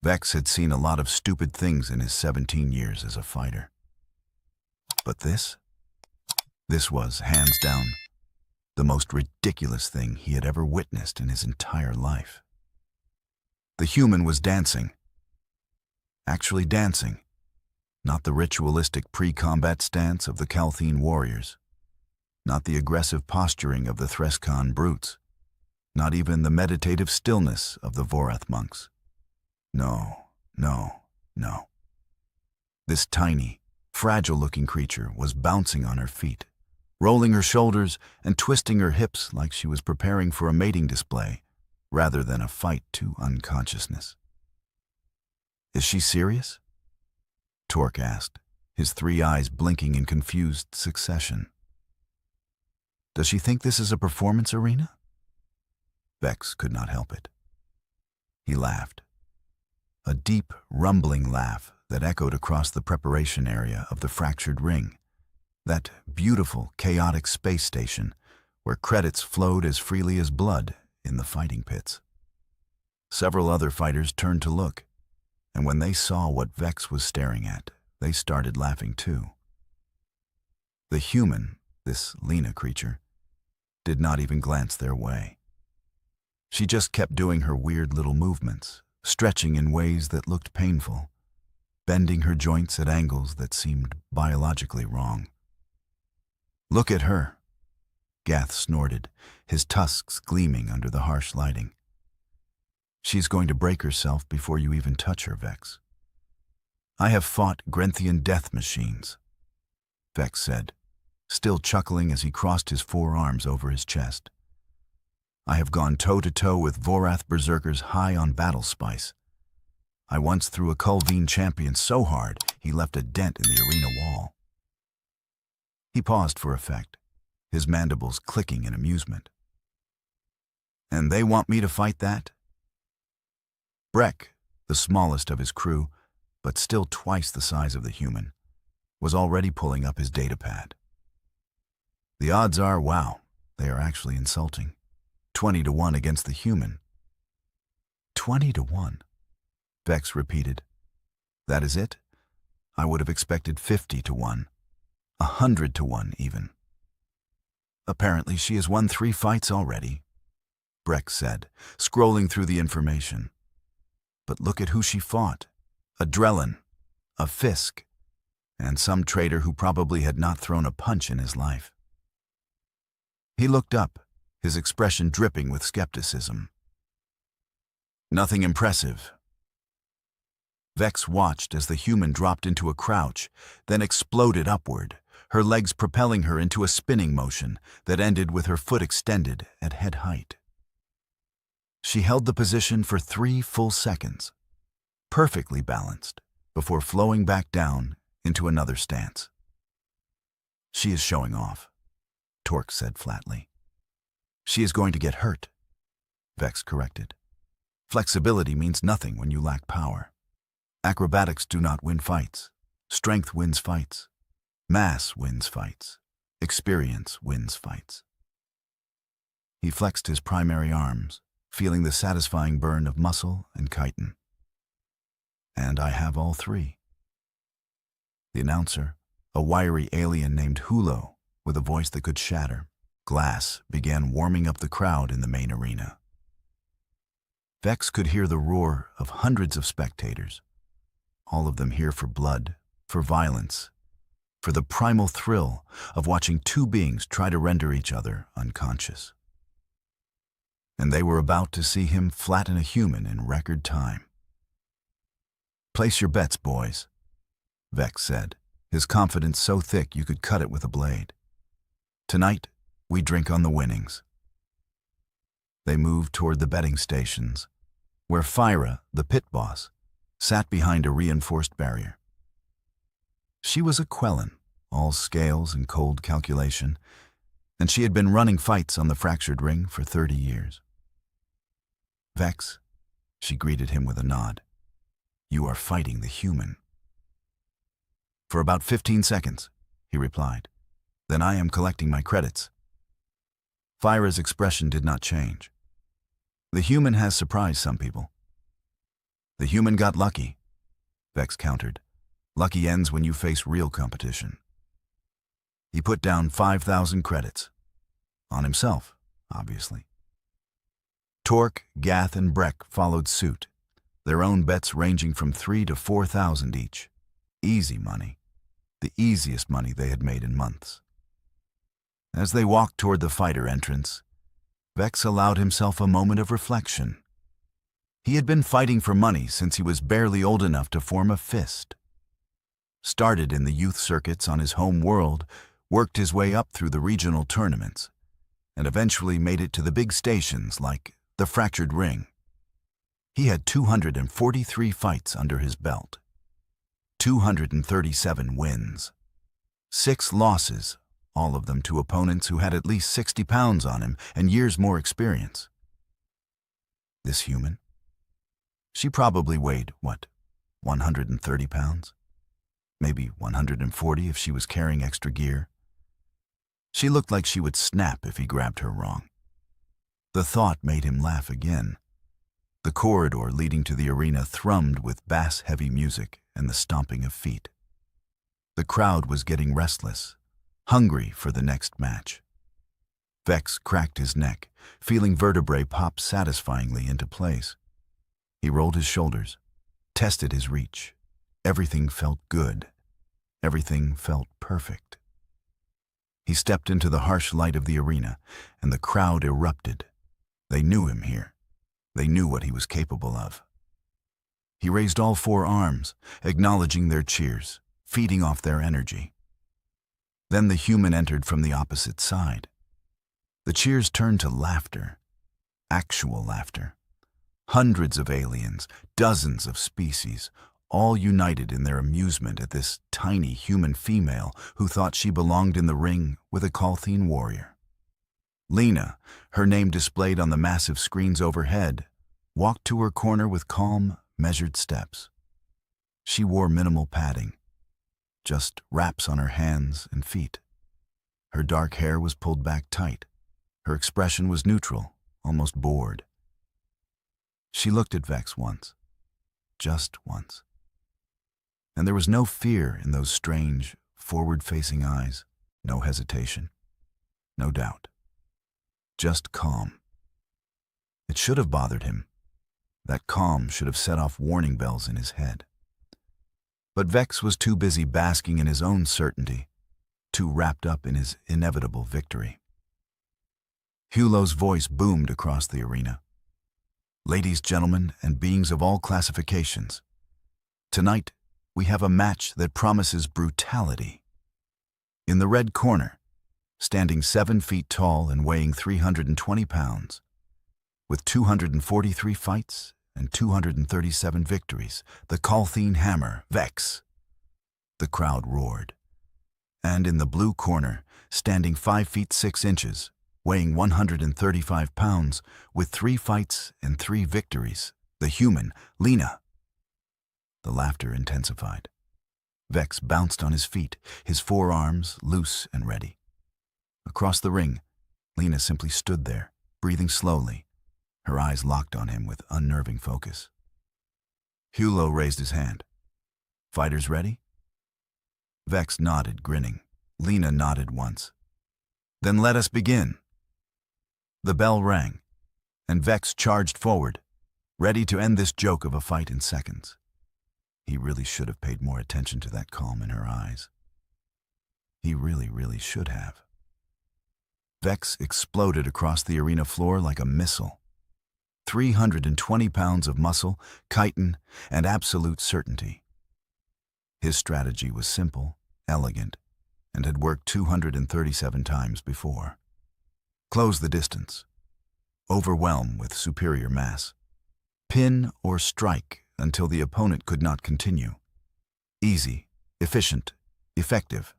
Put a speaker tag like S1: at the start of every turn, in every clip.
S1: Vex had seen a lot of stupid things in his 17 years as a fighter. But this was, hands down, the most ridiculous thing he had ever witnessed in his entire life. The human was dancing. Actually dancing. Not the ritualistic pre-combat stance of the Kalthine warriors. Not the aggressive posturing of the Threskan brutes. Not even the meditative stillness of the Vorath monks. No, no, no. This tiny, fragile-looking creature was bouncing on her feet, rolling her shoulders and twisting her hips like she was preparing for a mating display rather than a fight to unconsciousness. "Is she serious?" Torque asked, his 3 eyes blinking in confused succession. "Does she think this is a performance arena?" Vex could not help it. He laughed. A deep, rumbling laugh that echoed across the preparation area of the fractured ring, that beautiful, chaotic space station where credits flowed as freely as blood in the fighting pits. Several other fighters turned to look, and when they saw what Vex was staring at, they started laughing too. The human, this Lena creature, did not even glance their way. She just kept doing her weird little movements, stretching in ways that looked painful, bending her joints at angles that seemed biologically wrong. "Look at her," Gath snorted, his tusks gleaming under the harsh lighting. "She's going to break herself before you even touch her, Vex." "I have fought Grenthian death machines," Vex said, still chuckling as he crossed his forearms over his chest. "I have gone toe-to-toe with Vorath berserkers high on battle spice. I once threw a Kulveen champion so hard he left a dent in the arena wall." He paused for effect, his mandibles clicking in amusement. "And they want me to fight that?" Breck, the smallest of his crew, but still twice the size of the human, was already pulling up his datapad. "The odds are, wow, they are actually insulting. 20-1 against the human." 20-1, Vex repeated. "That is it? I would have expected 50-1, 100-1 even." "Apparently she has won 3 fights already," Breck said, scrolling through the information. "But look at who she fought. A Drellin, a Fisk, and some traitor who probably had not thrown a punch in his life." He looked up, his expression dripping with skepticism. "Nothing impressive." Vex watched as the human dropped into a crouch, then exploded upward, her legs propelling her into a spinning motion that ended with her foot extended at head height. She held the position for 3 full seconds, perfectly balanced, before flowing back down into another stance. "She is showing off," Torque said flatly. "She is going to get hurt," Vex corrected. "Flexibility means nothing when you lack power. Acrobatics do not win fights. Strength wins fights. Mass wins fights. Experience wins fights." He flexed his primary arms, feeling the satisfying burn of muscle and chitin. "And I have all 3. The announcer, a wiry alien named Hulo, with a voice that could shatter glass, began warming up the crowd in the main arena. Vex could hear the roar of hundreds of spectators, all of them here for blood, for violence, for the primal thrill of watching 2 beings try to render each other unconscious. And they were about to see him flatten a human in record time. "Place your bets, boys," Vex said, his confidence so thick you could cut it with a blade. "Tonight, we drink on the winnings." They moved toward the betting stations, where Fyra, the pit boss, sat behind a reinforced barrier. She was a Quellan, all scales and cold calculation, and she had been running fights on the fractured ring for 30 years. "Vex," she greeted him with a nod, "you are fighting the human." "For about 15 seconds, he replied. "Then I am collecting my credits." Fyra's expression did not change. "The human has surprised some people." The human got lucky, Vex countered. Lucky ends when you face real competition. He put down 5,000 credits. On himself, obviously. Torque, Gath, and Breck followed suit, their own bets ranging from 3,000 to 4,000 each. Easy money. The easiest money they had made in months. As they walked toward the fighter entrance, Vex allowed himself a moment of reflection. He had been fighting for money since he was barely old enough to form a fist. Started in the youth circuits on his home world, worked his way up through the regional tournaments, and eventually made it to the big stations like the Fractured Ring. He had 243 fights under his belt, 237 wins, 6 losses, all of them to opponents who had at least 60 pounds on him and years more experience. This human? She probably weighed, 130 pounds? Maybe 140 if she was carrying extra gear. She looked like she would snap if he grabbed her wrong. The thought made him laugh again. The corridor leading to the arena thrummed with bass-heavy music and the stomping of feet. The crowd was getting restless, hungry for the next match. Vex cracked his neck, feeling vertebrae pop satisfyingly into place. He rolled his shoulders, tested his reach. Everything felt good. Everything felt perfect. He stepped into the harsh light of the arena, and the crowd erupted. They knew him here. They knew what he was capable of. He raised all 4 arms, acknowledging their cheers, feeding off their energy. Then the human entered from the opposite side. The cheers turned to laughter, actual laughter. Hundreds of aliens, dozens of species, all united in their amusement at this tiny human female who thought she belonged in the ring with a Colthene warrior. Lena, her name displayed on the massive screens overhead, walked to her corner with calm, measured steps. She wore minimal padding, just wraps on her hands and feet. Her dark hair was pulled back tight. Her expression was neutral, almost bored. She looked at Vex once, just once. And there was no fear in those strange, forward-facing eyes, no hesitation, no doubt. Just calm. It should have bothered him. That calm should have set off warning bells in his head. But Vex was too busy basking in his own certainty, too wrapped up in his inevitable victory. Hulo's voice boomed across the arena. Ladies, gentlemen, and beings of all classifications, tonight we have a match that promises brutality. In the red corner, standing 7 feet tall and weighing 320 pounds, with 243 fights and 237 victories, the Colthene Hammer, Vex. The crowd roared. And in the blue corner, standing 5 feet 6 inches, weighing 135 pounds, with 3 fights and 3 victories, the human, Lena. The laughter intensified. Vex bounced on his feet, his forearms loose and ready. Across the ring, Lena simply stood there, breathing slowly, her eyes locked on him with unnerving focus. Hulo raised his hand. Fighters ready? Vex nodded, grinning. Lena nodded once. Then let us begin. The bell rang, and Vex charged forward, ready to end this joke of a fight in seconds. He really should have paid more attention to that calm in her eyes. He really should have. Vex exploded across the arena floor like a missile. 320 pounds of muscle, chitin, and absolute certainty. His strategy was simple, elegant, and had worked 237 times before. Close the distance. Overwhelm with superior mass. Pin or strike until the opponent could not continue. Easy, efficient, effective.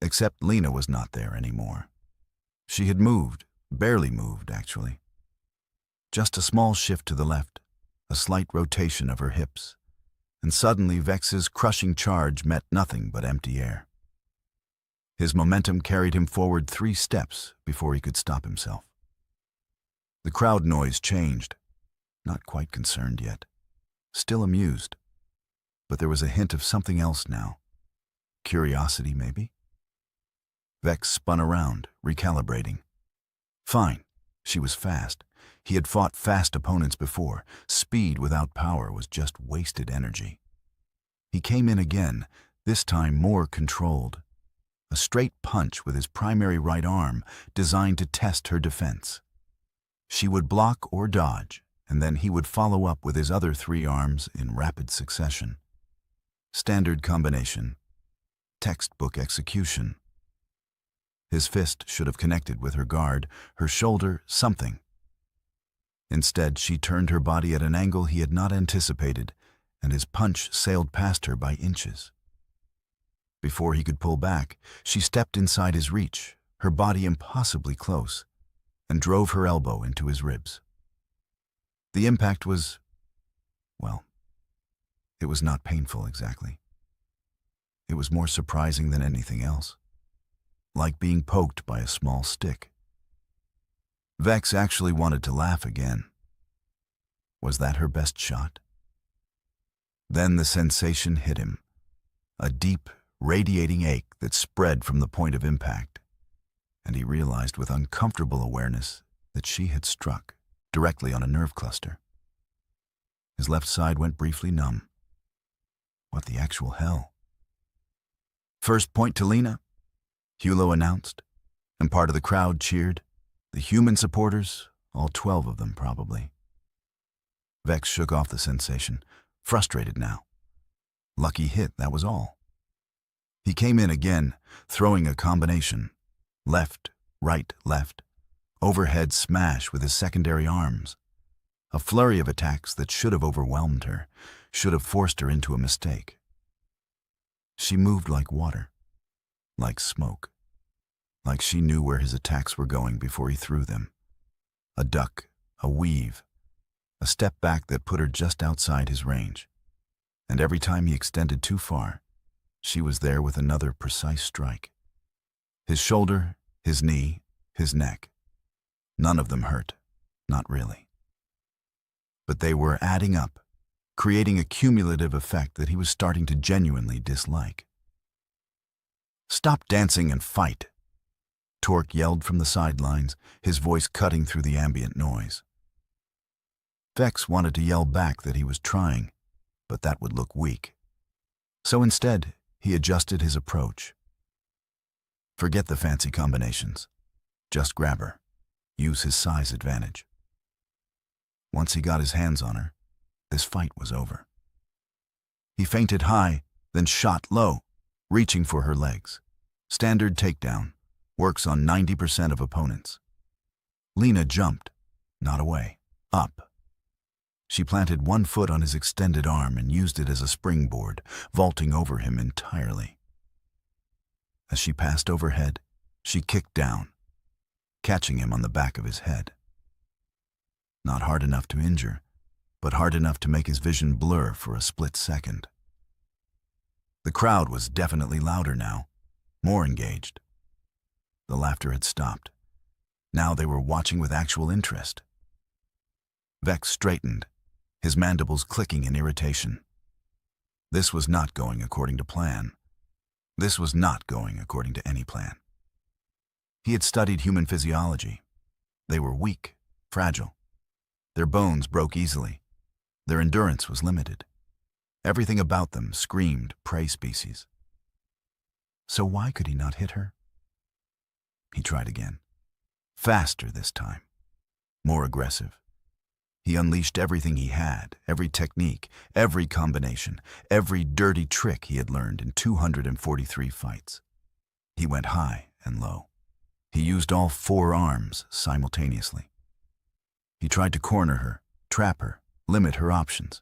S1: Except Lena was not there anymore. She had moved, barely moved, actually. Just a small shift to the left, a slight rotation of her hips, and suddenly Vex's crushing charge met nothing but empty air. His momentum carried him forward 3 steps before he could stop himself. The crowd noise changed, not quite concerned yet. still amused. But there was a hint of something else now. Curiosity, maybe? Vex spun around, recalibrating. Fine. She was fast. He had fought fast opponents before. Speed without power was just wasted energy. He came in again, this time more controlled. A straight punch with his primary right arm, designed to test her defense. She would block or dodge, and then he would follow up with his other 3 arms in rapid succession. Standard combination. Textbook execution. His fist should have connected with her guard, her shoulder, something. Instead, she turned her body at an angle he had not anticipated, and his punch sailed past her by inches. Before he could pull back, she stepped inside his reach, her body impossibly close, and drove her elbow into his ribs. The impact was, well, it was not painful exactly. It was more surprising than anything else, like being poked by a small stick. Vex actually wanted to laugh again. Was that her best shot? Then the sensation hit him, a deep, radiating ache that spread from the point of impact, and he realized with uncomfortable awareness that she had struck directly on a nerve cluster. His left side went briefly numb. What the actual hell? "First point to Lena," Hulo announced, and part of the crowd cheered. The human supporters, all 12 of them probably. Vex shook off the sensation, frustrated now. Lucky hit, that was all. He came in again, throwing a combination. Left, right, left. Overhead smash with his secondary arms. A flurry of attacks that should have overwhelmed her, should have forced her into a mistake. She moved like water, like smoke, like she knew where his attacks were going before he threw them. A duck, a weave, a step back that put her just outside his range. And every time he extended too far, she was there with another precise strike. His shoulder, his knee, his neck. None of them hurt, not really. But they were adding up, creating a cumulative effect that he was starting to genuinely dislike. "Stop dancing and fight," Torque yelled from the sidelines, his voice cutting through the ambient noise. Vex wanted to yell back that he was trying, but that would look weak. So instead, he adjusted his approach. Forget the fancy combinations. Just grab her. Use his size advantage. Once he got his hands on her, this fight was over. He feinted high, then shot low, reaching for her legs. Standard takedown. Works on 90% of opponents. Lena jumped, not away, up. She planted one foot on his extended arm and used it as a springboard, vaulting over him entirely. As she passed overhead, she kicked down, catching him on the back of his head. Not hard enough to injure, but hard enough to make his vision blur for a split second. The crowd was definitely louder now, more engaged. The laughter had stopped. Now they were watching with actual interest. Vex straightened, his mandibles clicking in irritation. This was not going according to plan. This was not going according to any plan. He had studied human physiology. They were weak, fragile. Their bones broke easily. Their endurance was limited. Everything about them screamed prey species. So why could he not hit her? He tried again. Faster this time. More aggressive. He unleashed everything he had, every technique, every combination, every dirty trick he had learned in 243 fights. He went high and low. He used all 4 arms simultaneously. He tried to corner her, trap her, limit her options.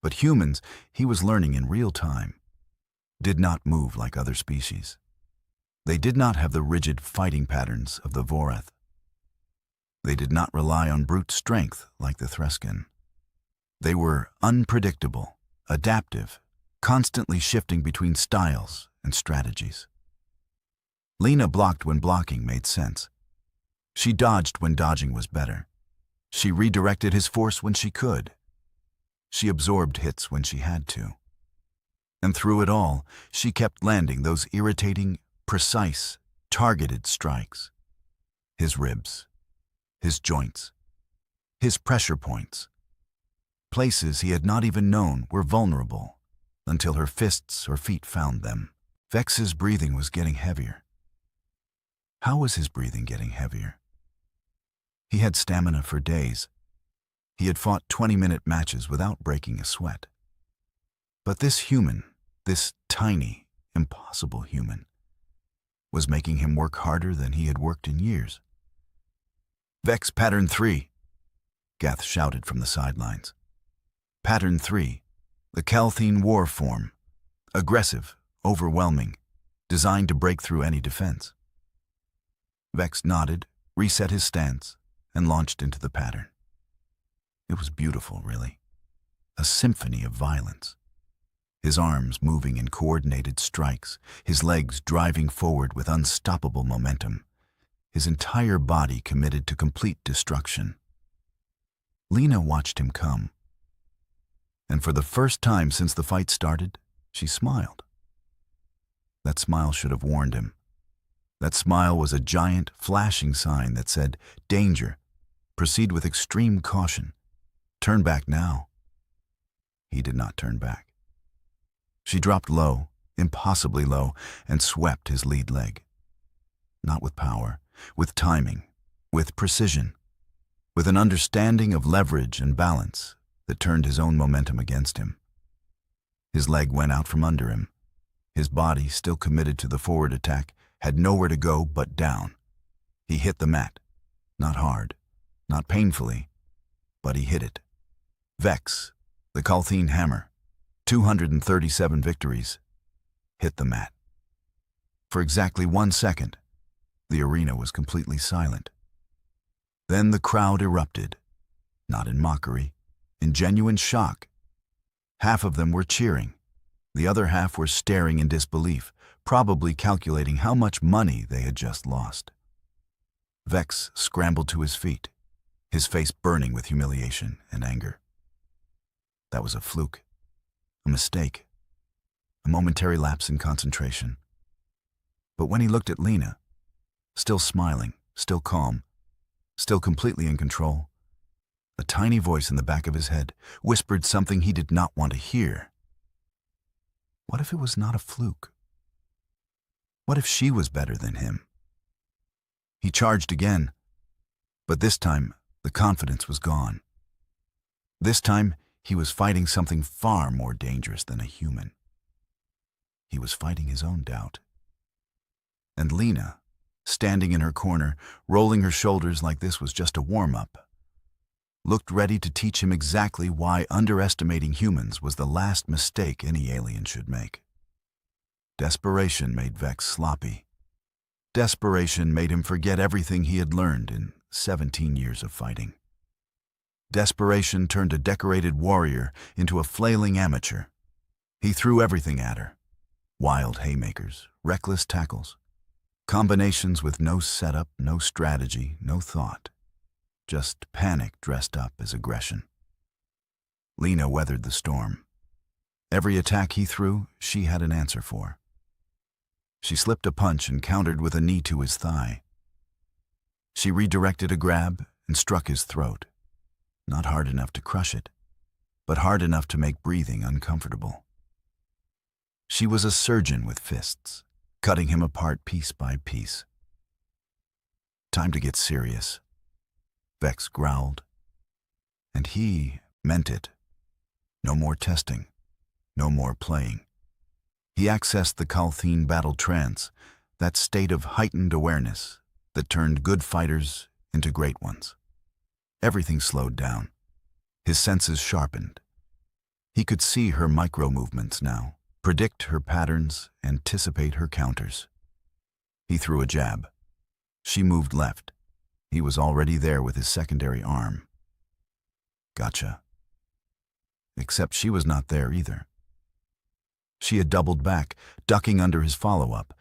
S1: But humans, he was learning in real time, did not move like other species. They did not have the rigid fighting patterns of the Vorath. They did not rely on brute strength like the Threskin. They were unpredictable, adaptive, constantly shifting between styles and strategies. Lena blocked when blocking made sense. She dodged when dodging was better. She redirected his force when she could. She absorbed hits when she had to. And through it all, she kept landing those irritating, precise, targeted strikes. His ribs, his joints, his pressure points. Places he had not even known were vulnerable until her fists or feet found them. Vex's breathing was getting heavier. How was his breathing getting heavier? He had stamina for days. He had fought 20-minute matches without breaking a sweat. But this human, this tiny, impossible human, was making him work harder than he had worked in years. "Vex Pattern 3, Gath shouted from the sidelines. Pattern 3, the Calthine war form. Aggressive, overwhelming, designed to break through any defense. Vex nodded, reset his stance, and launched into the pattern. It was beautiful, really. A symphony of violence. His arms moving in coordinated strikes, his legs driving forward with unstoppable momentum, his entire body committed to complete destruction. Lena watched him come. And for the first time since the fight started, she smiled. That smile should have warned him. That smile was a giant, flashing sign that said, "Danger. Proceed with extreme caution. Turn back now." He did not turn back. She dropped low, impossibly low, and swept his lead leg. Not with power, with timing, with precision, with an understanding of leverage and balance that turned his own momentum against him. His leg went out from under him. His body, still committed to the forward attack, had nowhere to go but down. He hit the mat. Not hard, not painfully, but he hit it. Vex, the Calthine hammer, 237 victories, hit the mat. For exactly 1 second, the arena was completely silent. Then the crowd erupted, not in mockery, in genuine shock. Half of them were cheering. The other half were staring in disbelief, probably calculating how much money they had just lost. Vex scrambled to his feet, his face burning with humiliation and anger. That was a fluke, a mistake, a momentary lapse in concentration. But when he looked at Lena, still smiling, still calm, still completely in control, a tiny voice in the back of his head whispered something he did not want to hear. What if it was not a fluke? What if she was better than him? He charged again, but this time the confidence was gone. This time he was fighting something far more dangerous than a human. He was fighting his own doubt. And Lena, standing in her corner, rolling her shoulders like this was just a warm-up, looked ready to teach him exactly why underestimating humans was the last mistake any alien should make. Desperation made Vex sloppy. Desperation made him forget everything he had learned in 17 years of fighting. Desperation turned a decorated warrior into a flailing amateur. He threw everything at her. Wild haymakers, reckless tackles, combinations with no setup, no strategy, no thought. Just panic dressed up as aggression. Lena weathered the storm. Every attack he threw, she had an answer for. She slipped a punch and countered with a knee to his thigh. She redirected a grab and struck his throat. Not hard enough to crush it, but hard enough to make breathing uncomfortable. She was a surgeon with fists, cutting him apart piece by piece. Time to get serious, Vex growled. And he meant it. No more testing, no more playing. He accessed the Calthine battle trance, that state of heightened awareness that turned good fighters into great ones. Everything slowed down. His senses sharpened. He could see her micro-movements now, predict her patterns, anticipate her counters. He threw a jab. She moved left. He was already there with his secondary arm. Gotcha. Except she was not there either. She had doubled back, ducking under his follow-up,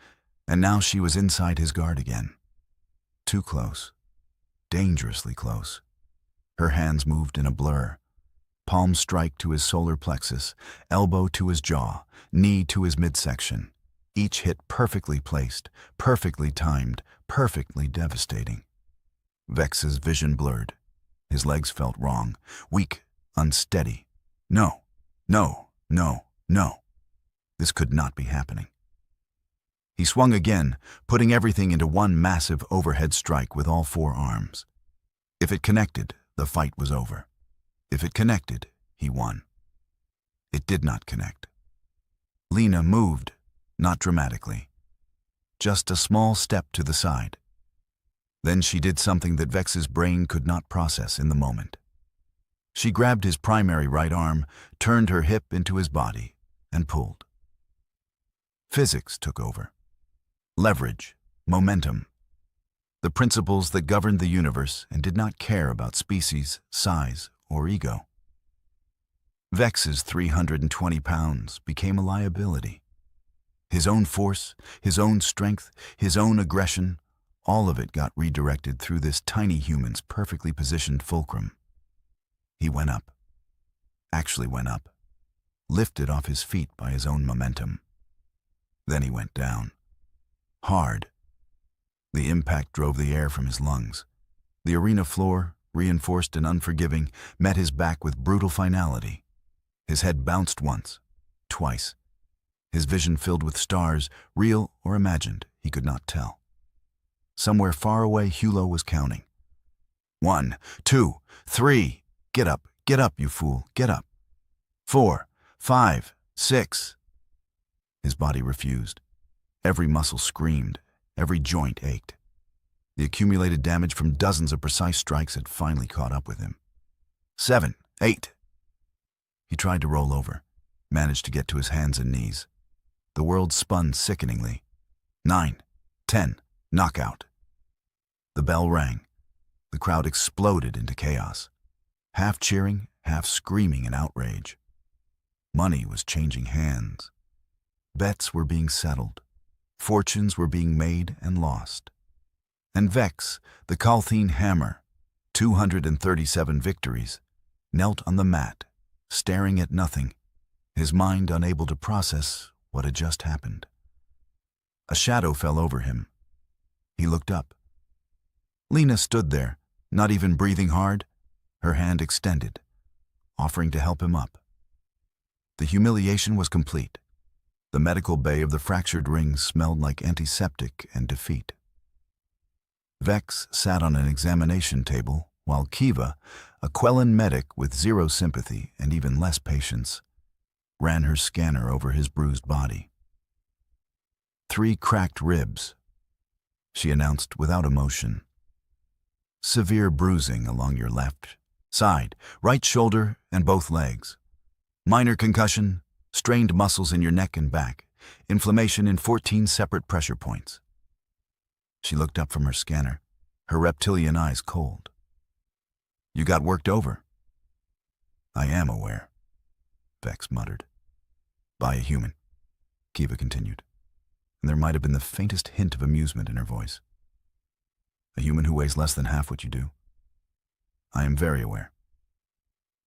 S1: and now she was inside his guard again. Too close. Dangerously close. Her hands moved in a blur. palm strike to his solar plexus, elbow to his jaw, knee to his midsection. Each hit perfectly placed, perfectly timed, perfectly devastating. Vex's vision blurred. His legs felt wrong, weak, unsteady. No, no, no, no. This could not be happening. He swung again, putting everything into one massive overhead strike with all four arms. If it connected, the fight was over. If it connected, he won. It did not connect. Lena moved, not dramatically. Just a small step to the side. Then she did something that Vex's brain could not process in the moment. She grabbed his primary right arm, turned her hip into his body, and pulled. Physics took over. Leverage, momentum. The principles that governed the universe and did not care about species, size, or ego. Vex's 320 pounds became a liability. His own force, his own strength, his own aggression, all of it got redirected through this tiny human's perfectly positioned fulcrum. He went up. Actually went up. Lifted off his feet by his own momentum. Then he went down. Hard. The impact drove the air from his lungs. The arena floor, reinforced and unforgiving, met his back with brutal finality. His head bounced once, twice. His vision filled with stars, real or imagined, he could not tell. Somewhere far away, Hulo was counting. 1, 2, 3. Get up, you fool, get up. 4, 5, 6. His body refused. Every muscle screamed, every joint ached. The accumulated damage from dozens of precise strikes had finally caught up with him. 7, 8. He tried to roll over, managed to get to his hands and knees. The world spun sickeningly. 9, 10, knockout. The bell rang. The crowd exploded into chaos, half cheering, half screaming in outrage. Money was changing hands. Bets were being settled. Fortunes were being made and lost. And Vex, the Kalthine Hammer, 237 victories, knelt on the mat, staring at nothing, his mind unable to process what had just happened. A shadow fell over him. He looked up. Lena stood there, not even breathing hard, her hand extended, offering to help him up. The humiliation was complete. The medical bay of the fractured ring smelled like antiseptic and defeat. Vex sat on an examination table, while Kiva, a Quellan medic with zero sympathy and even less patience, ran her scanner over his bruised body. 3 cracked ribs, she announced without emotion. Severe bruising along your left side, right shoulder, and both legs. Minor concussion, strained muscles in your neck and back, inflammation in 14 separate pressure points. She looked up from her scanner, her reptilian eyes cold. You got worked over. I am aware, Vex muttered. By a human, Kiva continued, and there might have been the faintest hint of amusement in her voice. A human who weighs less than half what you do. I am very aware.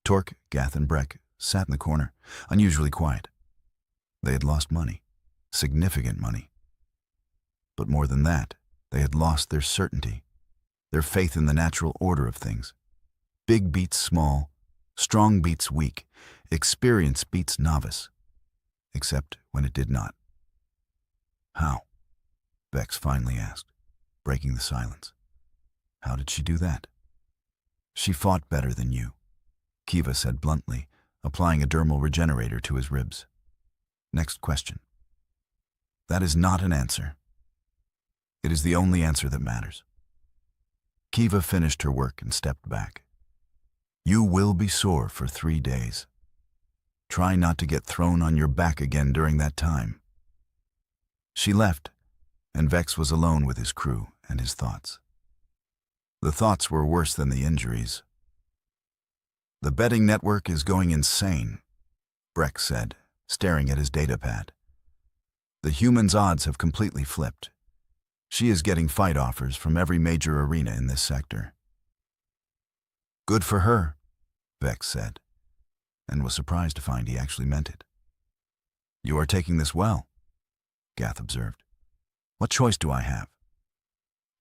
S1: Torque, Gath, and Breck sat in the corner, unusually quiet. They had lost money, significant money. But more than that, they had lost their certainty, their faith in the natural order of things. Big beats small, strong beats weak, experience beats novice, except when it did not. How? Vex finally asked, breaking the silence. How did she do that? She fought better than you, Kiva said bluntly, applying a dermal regenerator to his ribs. Next question. That is not an answer. It is the only answer that matters. Kiva finished her work and stepped back. You will be sore for 3 days. Try not to get thrown on your back again during that time. She left, and Vex was alone with his crew and his thoughts. The thoughts were worse than the injuries. The betting network is going insane, Breck said, staring at his datapad. The human's odds have completely flipped. She is getting fight offers from every major arena in this sector. Good for her, Vex said. and was surprised to find he actually meant it. "You are taking this well," Gath observed. "What choice do I have?"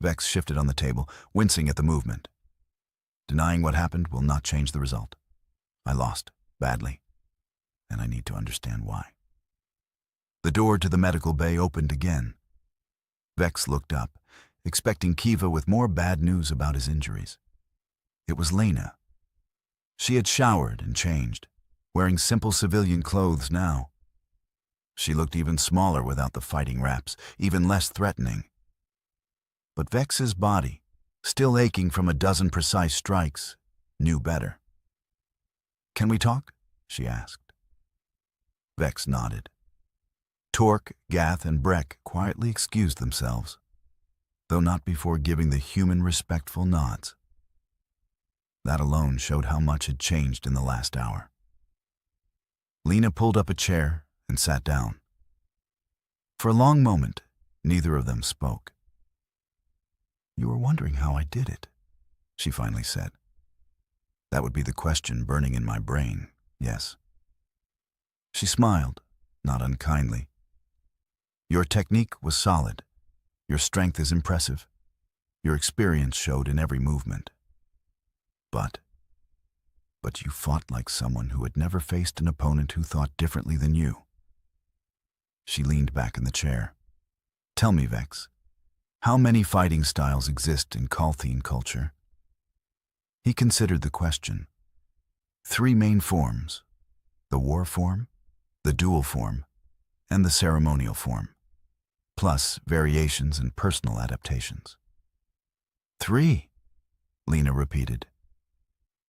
S1: Vex shifted on the table, wincing at the movement. "Denying what happened will not change the result. I lost, badly, and I need to understand why." The door to the medical bay opened again. Vex looked up, expecting Kiva with more bad news about his injuries. It was Lena. She had showered and changed, wearing simple civilian clothes now. She looked even smaller without the fighting wraps, even less threatening. But Vex's body, still aching from a dozen precise strikes, knew better. "Can we talk?" she asked. Vex nodded. Torque, Gath, and Breck quietly excused themselves, though not before giving the human respectful nods. That alone showed how much had changed in the last hour. Lena pulled up a chair and sat down. For a long moment, neither of them spoke. "You were wondering how I did it," she finally said. "That would be the question burning in my brain, yes." She smiled, not unkindly. "Your technique was solid. Your strength is impressive. Your experience showed in every movement. But you fought like someone who had never faced an opponent who thought differently than you." She leaned back in the chair. "Tell me, Vex, how many fighting styles exist in Kalthine culture?" He considered the question. 3 main forms: the war form, the duel form, and the ceremonial form, plus variations and personal adaptations. 3, Lena repeated.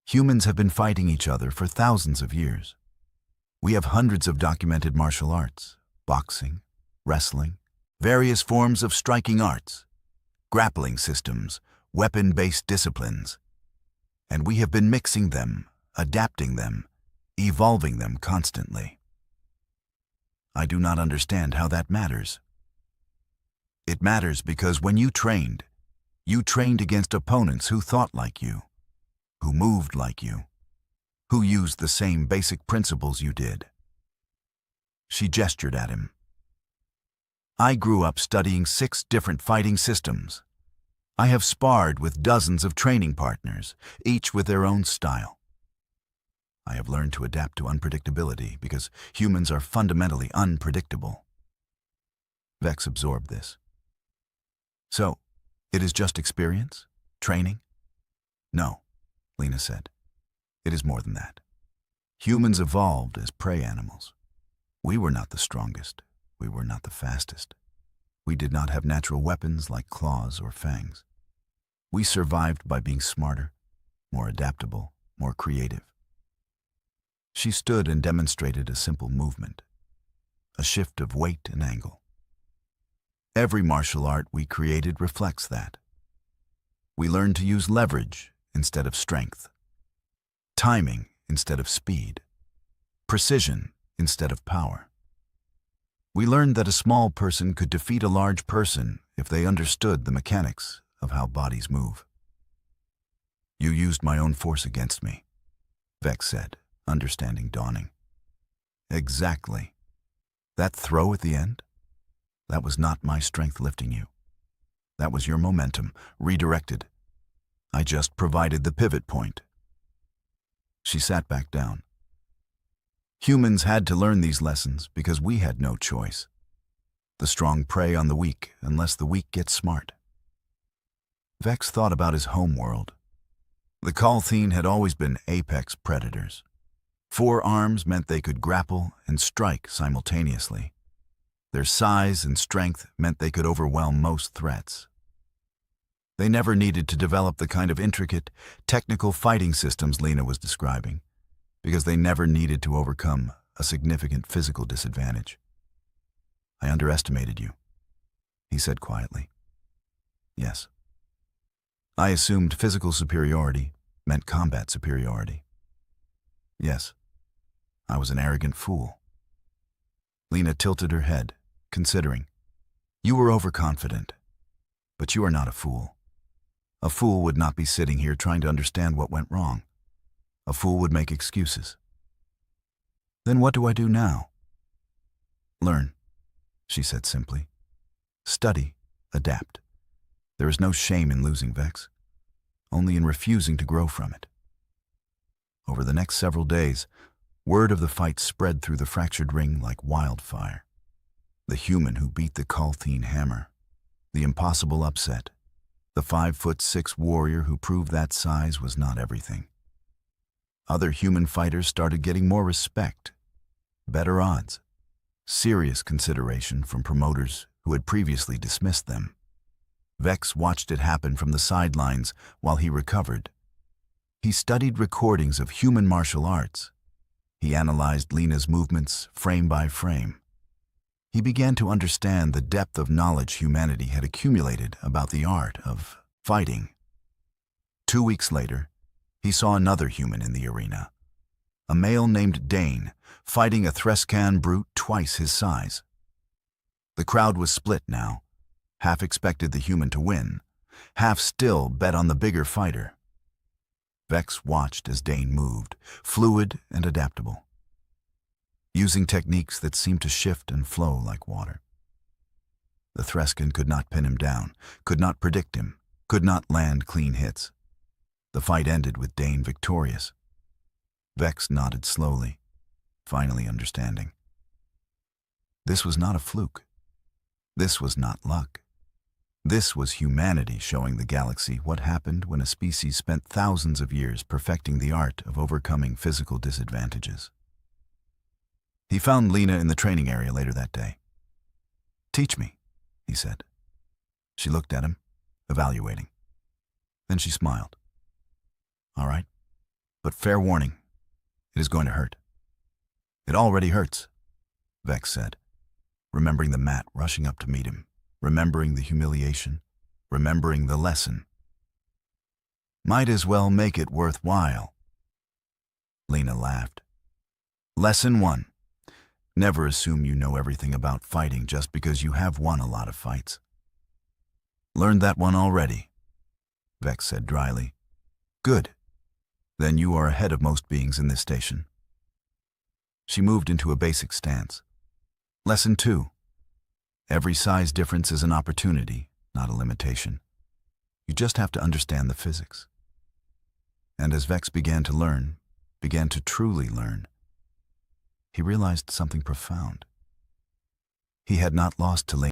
S1: "Humans have been fighting each other for thousands of years. We have hundreds of documented martial arts, boxing, wrestling, various forms of striking arts, grappling systems, weapon-based disciplines. And we have been mixing them, adapting them, evolving them constantly. I do not understand how that matters. It matters because when you trained against opponents who thought like you, who moved like you, who used the same basic principles you did." She gestured at him. "I grew up studying 6 different fighting systems. I have sparred with dozens of training partners, each with their own style. I have learned to adapt to unpredictability because humans are fundamentally unpredictable." Vex absorbed this. "So, it is just experience? Training?" "No," Lena said. "It is more than that. Humans evolved as prey animals. We were not the strongest. We were not the fastest. We did not have natural weapons like claws or fangs. We survived by being smarter, more adaptable, more creative." She stood and demonstrated a simple movement, a shift of weight and angle. Every martial art we created reflects that. We learned to use leverage instead of strength, timing instead of speed, precision instead of power. We learned that a small person could defeat a large person if they understood the mechanics of how bodies move. "You used my own force against me," Vex said, understanding dawning. "Exactly. That throw at the end? That was not my strength lifting you. That was your momentum, redirected. I just provided the pivot point." She sat back down. "Humans had to learn these lessons because we had no choice. The strong prey on the weak unless the weak get smart." Vex thought about his home world. The Kalthine had always been apex predators. 4 arms meant they could grapple and strike simultaneously. Their size and strength meant they could overwhelm most threats. They never needed to develop the kind of intricate, technical fighting systems Lena was describing, because they never needed to overcome a significant physical disadvantage. "I underestimated you," he said quietly. "Yes. I assumed physical superiority meant combat superiority. Yes, I was an arrogant fool." Lena tilted her head, considering. "You were overconfident, but you are not a fool. A fool would not be sitting here trying to understand what went wrong. A fool would make excuses. Then what do I do now? Learn, she said simply. Study, adapt. There is no shame in losing Vex, only in refusing to grow from it. Over the next several days, word of the fight spread through the fractured ring like wildfire. The human who beat the Colthene hammer, the impossible upset, the 5'6" warrior who proved that size was not everything. Other human fighters started getting more respect, better odds, serious consideration from promoters who had previously dismissed them. Vex watched it happen from the sidelines while he recovered. He studied recordings of human martial arts. He analyzed Lena's movements frame by frame. He began to understand the depth of knowledge humanity had accumulated about the art of fighting. 2 weeks later, he saw another human in the arena, a male named Dane, fighting a Threscan brute twice his size. The crowd was split now. Half expected the human to win, half still bet on the bigger fighter. Vex watched as Dane moved, fluid and adaptable, using techniques that seemed to shift and flow like water. The Threscan could not pin him down, could not predict him, could not land clean hits. The fight ended with Dane victorious. Vex nodded slowly, finally understanding. This was not a fluke. This was not luck. This was humanity showing the galaxy what happened when a species spent thousands of years perfecting the art of overcoming physical disadvantages. He found Lena in the training area later that day. "Teach me," he said. She looked at him, evaluating. Then she smiled. "All right, but fair warning, it is going to hurt." "It already hurts," Vex said, remembering the mat rushing up to meet him, remembering the humiliation, remembering the lesson. "Might as well make it worthwhile." Lena laughed. Lesson 1. Never assume you know everything about fighting just because you have won a lot of fights. "Learned that one already," Vex said dryly. "Good. Then you are ahead of most beings in this station." She moved into a basic stance. Lesson 2. Every size difference is an opportunity, not a limitation. You just have to understand the physics. And as Vex began to learn, began to truly learn, he realized something profound. He had not lost to